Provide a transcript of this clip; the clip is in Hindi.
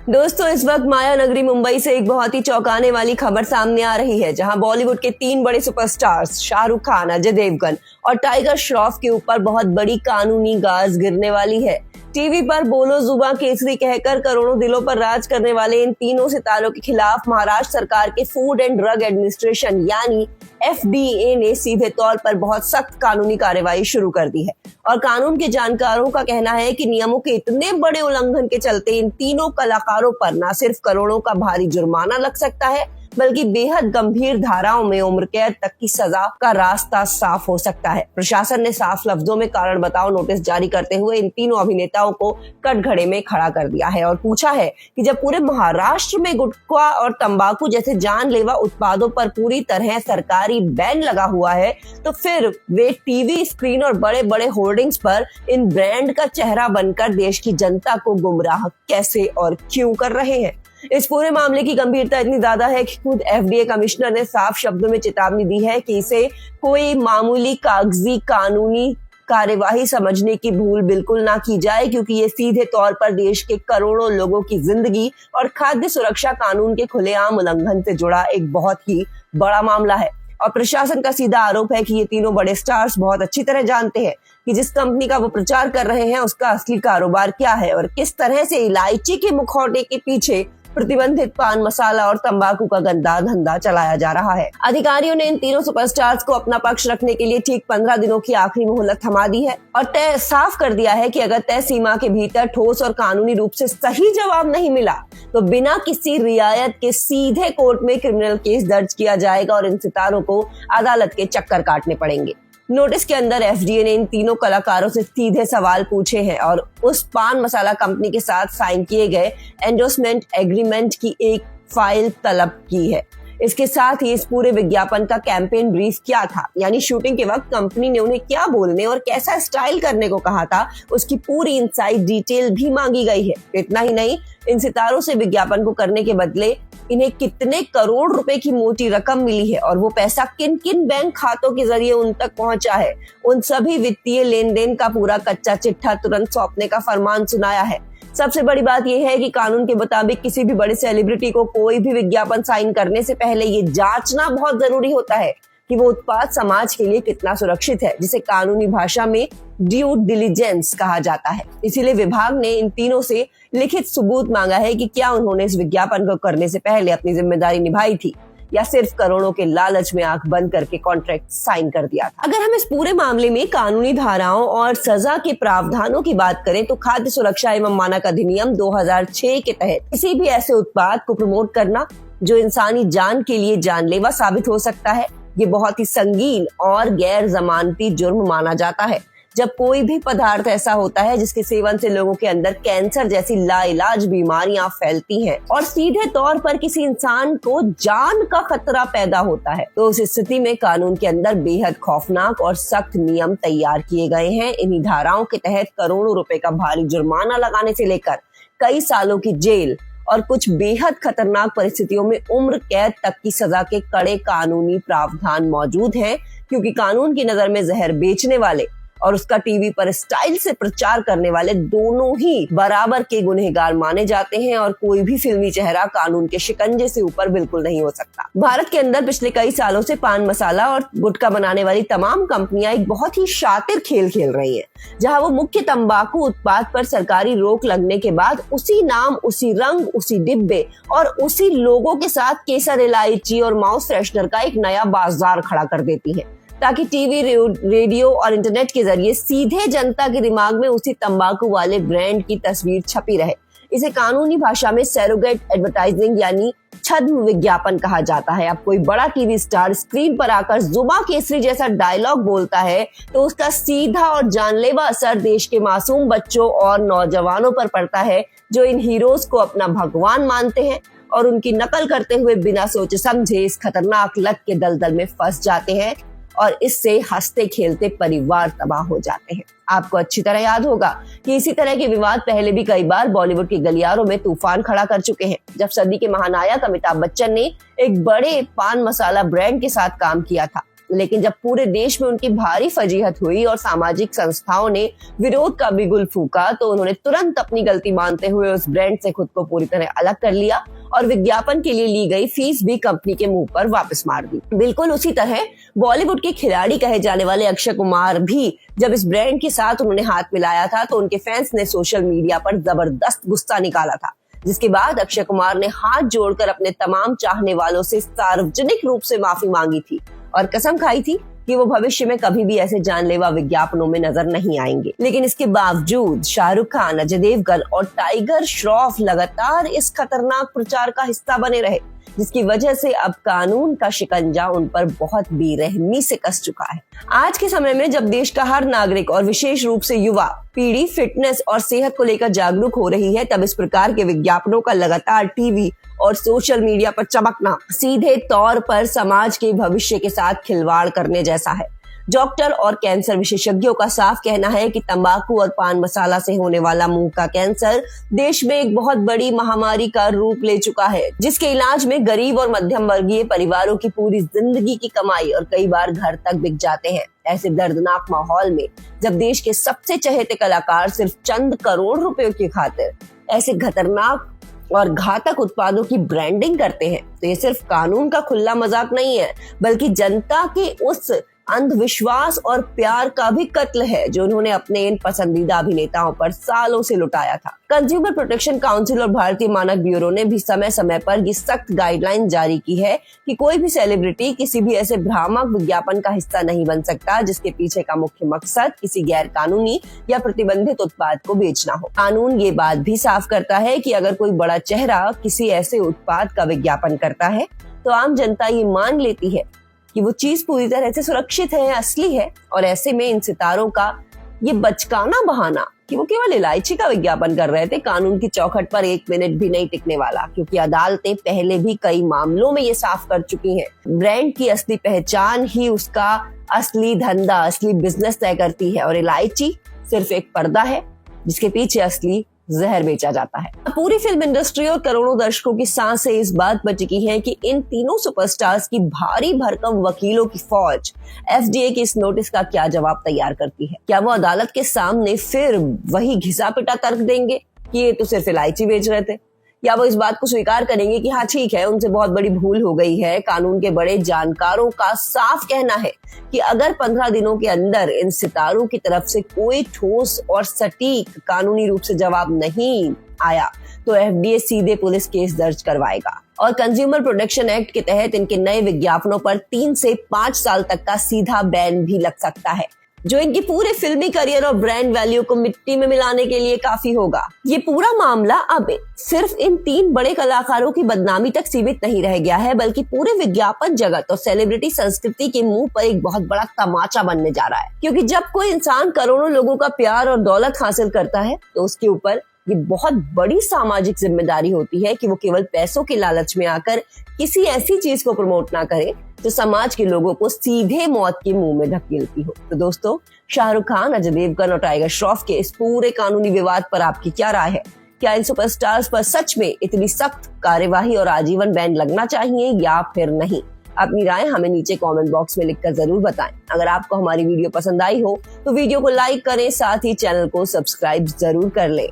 दोस्तों, इस वक्त माया नगरी मुंबई से एक बहुत ही चौंकाने वाली खबर सामने आ रही है, जहां बॉलीवुड के 3 बड़े सुपरस्टार्स शाहरुख खान, अजय देवगन और टाइगर श्रॉफ के ऊपर बहुत बड़ी कानूनी गाज गिरने वाली है। टीवी पर बोलो जुबां केसरी कहकर करोड़ों दिलों पर राज करने वाले इन तीनों सितारों के खिलाफ महाराष्ट्र सरकार के फूड एंड ड्रग एडमिनिस्ट्रेशन यानी FDA ने सीधे तौर पर बहुत सख्त कानूनी कार्रवाई शुरू कर दी है। और कानून के जानकारों का कहना है कि नियमों के इतने बड़े उल्लंघन के चलते इन तीनों कलाकारों पर न सिर्फ करोड़ों का भारी जुर्माना लग सकता है, बल्कि बेहद गंभीर धाराओं में उम्र कैद तक की सजा का रास्ता साफ हो सकता है। प्रशासन ने साफ लफ्जों में कारण बताओ नोटिस जारी करते हुए इन तीनों अभिनेताओं को कटघरे में खड़ा कर दिया है और पूछा है कि जब पूरे महाराष्ट्र में गुटखा और तंबाकू जैसे जानलेवा उत्पादों पर पूरी तरह सरकारी बैन लगा हुआ है, तो फिर वे टीवी स्क्रीन और बड़े बड़े होर्डिंग्स पर इन ब्रांड का चेहरा बनकर देश की जनता को गुमराह कैसे और क्यों कर रहे हैं। इस पूरे मामले की गंभीरता इतनी ज्यादा है कि खुद FDA कमिश्नर ने साफ शब्दों में चेतावनी दी है कि इसे कोई मामूली कागजी कानूनी कार्यवाही समझने की भूल बिल्कुल ना की जाए, क्योंकि ये सीधे तौर पर देश के करोड़ों लोगों की जिंदगी और खाद्य सुरक्षा कानून के खुलेआम उल्लंघन से जुड़ा एक बहुत ही बड़ा मामला है। और प्रशासन का सीधा आरोप है कि ये तीनों बड़े स्टार्स बहुत अच्छी तरह जानते हैं कि जिस कंपनी का वो प्रचार कर रहे हैं उसका असली कारोबार क्या है और किस तरह से इलायची के मुखौटे के पीछे प्रतिबंधित पान मसाला और तंबाकू का गंदा धंधा चलाया जा रहा है। अधिकारियों ने इन तीनों सुपरस्टार्स को अपना पक्ष रखने के लिए ठीक 15 दिनों की आखिरी मोहलत थमा दी है और तय साफ कर दिया है कि अगर तय सीमा के भीतर ठोस और कानूनी रूप से सही जवाब नहीं मिला तो बिना किसी रियायत के सीधे कोर्ट में क्रिमिनल केस दर्ज किया जाएगा और इन सितारों को अदालत के चक्कर काटने पड़ेंगे। नोटिस के अंदर FDA ने इन तीनों कलाकारों से सीधे सवाल पूछे हैं और उस पान मसाला कंपनी के साथ साइन किए गए एंडोर्समेंट एग्रीमेंट की एक फाइल तलब की है। इसके साथ ही इस पूरे विज्ञापन का कैंपेन ब्रीफ क्या था, यानी शूटिंग के वक्त कंपनी ने उन्हें क्या बोलने और कैसा स्टाइल करने को कहा था, उसकी पूरी इनसाइड डिटेल भी मांगी गई है। इतना ही नहीं, इन सितारों से विज्ञापन को करने के बदले इन्हें कितने करोड़ रुपए की मोटी रकम मिली है और वो पैसा किन किन बैंक खातों के जरिए उन तक पहुंचा है, उन सभी वित्तीय लेन देन का पूरा कच्चा चिट्ठा तुरंत सौंपने का फरमान सुनाया है। सबसे बड़ी बात यह है कि कानून के मुताबिक किसी भी बड़े सेलिब्रिटी को कोई भी विज्ञापन साइन करने से पहले ये जांचना बहुत जरूरी होता है कि वो उत्पाद समाज के लिए कितना सुरक्षित है, जिसे कानूनी भाषा में ड्यू डिलिजेंस कहा जाता है। इसीलिए विभाग ने इन तीनों से लिखित सबूत मांगा है कि क्या उन्होंने इस विज्ञापन को करने से पहले अपनी जिम्मेदारी निभाई थी या सिर्फ करोड़ों के लालच में आंख बंद करके कॉन्ट्रैक्ट साइन कर दिया था। अगर हम इस पूरे मामले में कानूनी धाराओं और सजा के प्रावधानों की बात करें तो खाद्य सुरक्षा एवं मानक अधिनियम 2006 के तहत किसी भी ऐसे उत्पाद को प्रमोट करना जो इंसानी जान के लिए जानलेवा साबित हो सकता है, ये बहुत ही संगीन और गैर जमानती जुर्म माना जाता है। जब कोई भी पदार्थ ऐसा होता है जिसके सेवन से लोगों के अंदर कैंसर जैसी लाइलाज बीमारियां फैलती हैं और सीधे तौर पर किसी इंसान को जान का खतरा पैदा होता है, तो उस स्थिति में कानून के अंदर बेहद खौफनाक और सख्त नियम तैयार किए गए हैं। इन्हीं धाराओं के तहत करोड़ों रुपए का भारी जुर्माना लगाने से लेकर कई सालों की जेल और कुछ बेहद खतरनाक परिस्थितियों में उम्र कैद तक की सजा के कड़े कानूनी प्रावधान मौजूद हैं, क्योंकि कानून की नजर में जहर बेचने वाले और उसका टीवी पर स्टाइल से प्रचार करने वाले दोनों ही बराबर के गुनहगार माने जाते हैं और कोई भी फिल्मी चेहरा कानून के शिकंजे से ऊपर बिल्कुल नहीं हो सकता। भारत के अंदर पिछले कई सालों से पान मसाला और गुटखा बनाने वाली तमाम कंपनियां एक बहुत ही शातिर खेल खेल रही हैं, जहां वो मुख्य तंबाकू उत्पाद पर सरकारी रोक लगने के बाद उसी नाम, उसी रंग, उसी डिब्बे और उसी लोगों के साथ केसर, इलायची और माउस फ्रेशनर का एक नया बाजार खड़ा कर देती है, ताकि टीवी, रेडियो और इंटरनेट के जरिए सीधे जनता के दिमाग में उसी तंबाकू वाले ब्रांड की तस्वीर छपी रहे। इसे कानूनी भाषा में सैरोगेट एडवर्टाइजिंग यानी छद्म विज्ञापन कहा जाता है। अब कोई बड़ा टीवी स्टार स्क्रीन पर आकर जुबां केसरी जैसा डायलॉग बोलता है तो उसका सीधा और जानलेवा असर देश के मासूम बच्चों और नौजवानों पर पड़ता है, जो इन हीरोज को अपना भगवान मानते हैं और उनकी नकल करते हुए बिना सोचे समझे इस खतरनाक लत के दलदल में फंस जाते हैं और इससे हंसते खेलते परिवार तबाह हो जाते हैं। आपको अच्छी तरह याद होगा कि इसी तरह के विवाद पहले भी कई बार बॉलीवुड के गलियारों में तूफान खड़ा कर चुके हैं। जब सदी के महानायक अमिताभ बच्चन ने एक बड़े पान मसाला ब्रांड के साथ काम किया था लेकिन जब पूरे देश में उनकी भारी फजीहत हुई और सामाजिक संस्थाओं ने विरोध का बिगुल फूका तो उन्होंने तुरंत अपनी गलती मानते हुए उस ब्रांड से खुद को पूरी तरह अलग कर लिया और विज्ञापन के लिए ली गई फीस भी कंपनी के मुंह पर वापस मार दी। बिल्कुल उसी तरह बॉलीवुड के खिलाड़ी कहे जाने वाले अक्षय कुमार भी जब इस ब्रांड के साथ उन्होंने हाथ मिलाया था तो उनके फैंस ने सोशल मीडिया पर जबरदस्त गुस्सा निकाला था, जिसके बाद अक्षय कुमार ने हाथ जोड़कर अपने तमाम चाहने वालों से सार्वजनिक रूप से माफी मांगी थी और कसम खाई थी कि वो भविष्य में कभी भी ऐसे जानलेवा विज्ञापनों में नजर नहीं आएंगे। लेकिन इसके बावजूद शाहरुख खान, अजय देवगन और टाइगर श्रॉफ लगातार इस खतरनाक प्रचार का हिस्सा बने रहे, जिसकी वजह से अब कानून का शिकंजा उन पर बहुत बेरहमी से कस चुका है। आज के समय में जब देश का हर नागरिक और विशेष रूप से युवा पीढ़ी फिटनेस और सेहत को लेकर जागरूक हो रही है, तब इस प्रकार के विज्ञापनों का लगातार टीवी और सोशल मीडिया पर चमकना सीधे तौर पर समाज के भविष्य के साथ खिलवाड़ करने जैसा है। डॉक्टर और कैंसर विशेषज्ञों का साफ कहना है कि तंबाकू और पान मसाला से होने वाला मुंह का कैंसर देश में एक बहुत बड़ी महामारी का रूप ले चुका है, जिसके इलाज में गरीब और मध्यम वर्गीय परिवारों की पूरी जिंदगी की कमाई और कई बार घर तक बिक जाते हैं। ऐसे दर्दनाक माहौल में जब देश के सबसे चहेते कलाकार सिर्फ चंद करोड़ रुपयों की खातिर ऐसे खतरनाक और घातक उत्पादों की ब्रांडिंग करते हैं, तो ये सिर्फ कानून का खुला मजाक नहीं है, बल्कि जनता के उस अंधविश्वास और प्यार का भी कत्ल है जो उन्होंने अपने इन पसंदीदा अभिनेताओं पर सालों से लुटाया था। कंज्यूमर प्रोटेक्शन काउंसिल और भारतीय मानक ब्यूरो ने भी समय समय पर ये सख्त गाइडलाइन जारी की है कि कोई भी सेलिब्रिटी किसी भी ऐसे भ्रामक विज्ञापन का हिस्सा नहीं बन सकता जिसके पीछे का मुख्य मकसद किसी गैर कानूनी या प्रतिबंधित उत्पाद को बेचना हो। कानून ये बात भी साफ करता है कि अगर कोई बड़ा चेहरा किसी ऐसे उत्पाद का विज्ञापन करता है तो आम जनता ये मान लेती है कि वो चीज पूरी तरह से सुरक्षित है, असली है, और ऐसे में इन सितारों का ये बचकाना बहाना कि वो केवल इलायची का विज्ञापन कर रहे थे कानून की चौखट पर एक मिनट भी नहीं टिकने वाला, क्योंकि अदालतें पहले भी कई मामलों में ये साफ कर चुकी हैं। ब्रांड की असली पहचान ही उसका असली धंधा, असली बिजनेस तय करती है और इलायची सिर्फ एक पर्दा है जिसके पीछे असली जहर बेचा जाता है। पूरी फिल्म इंडस्ट्री और करोड़ों दर्शकों की सांसें इस बात पर टिकी हैं कि इन तीनों सुपरस्टार्स की भारी भरकम वकीलों की फौज एफडीए के इस नोटिस का क्या जवाब तैयार करती है। क्या वो अदालत के सामने फिर वही घिसा पिटा तर्क देंगे कि ये तो सिर्फ इलायची बेच रहे थे, या वो इस बात को स्वीकार करेंगे कि हाँ ठीक है, उनसे बहुत बड़ी भूल हो गई है। कानून के बड़े जानकारों का साफ कहना है कि अगर 15 दिनों के अंदर इन सितारों की तरफ से कोई ठोस और सटीक कानूनी रूप से जवाब नहीं आया तो एफडीए सीधे पुलिस केस दर्ज करवाएगा और कंज्यूमर प्रोटेक्शन एक्ट के तहत इनके नए विज्ञापनों पर 3 से 5 साल तक का सीधा बैन भी लग सकता है, जो इनकी पूरे फिल्मी करियर और ब्रांड वैल्यू को मिट्टी में मिलाने के लिए काफी होगा। ये पूरा मामला अब सिर्फ इन 3 बड़े कलाकारों की बदनामी तक सीमित नहीं रह गया है, बल्कि पूरे विज्ञापन जगत और सेलिब्रिटी संस्कृति के मुंह पर एक बहुत बड़ा तमाचा बनने जा रहा है। क्योंकि जब कोई इंसान करोड़ों लोगों का प्यार और दौलत हासिल करता है तो उसके ऊपर ये बहुत बड़ी सामाजिक जिम्मेदारी होती है कि वो केवल पैसों के लालच में आकर किसी ऐसी चीज को प्रमोट ना करे जो समाज के लोगों को सीधे मौत के मुंह में धकेलती हो। तो दोस्तों, शाहरुख खान, अजय देवगन और टाइगर श्रॉफ के इस पूरे कानूनी विवाद पर आपकी क्या राय है? क्या इन सुपरस्टार्स पर सच में इतनी सख्त कार्यवाही और आजीवन बैन लगना चाहिए या फिर नहीं? अपनी राय हमें नीचे कमेंट बॉक्स में लिखकर जरूर बताएं। अगर आपको हमारी वीडियो पसंद आई हो तो वीडियो को लाइक करें, साथ ही चैनल को सब्सक्राइब जरूर कर लें।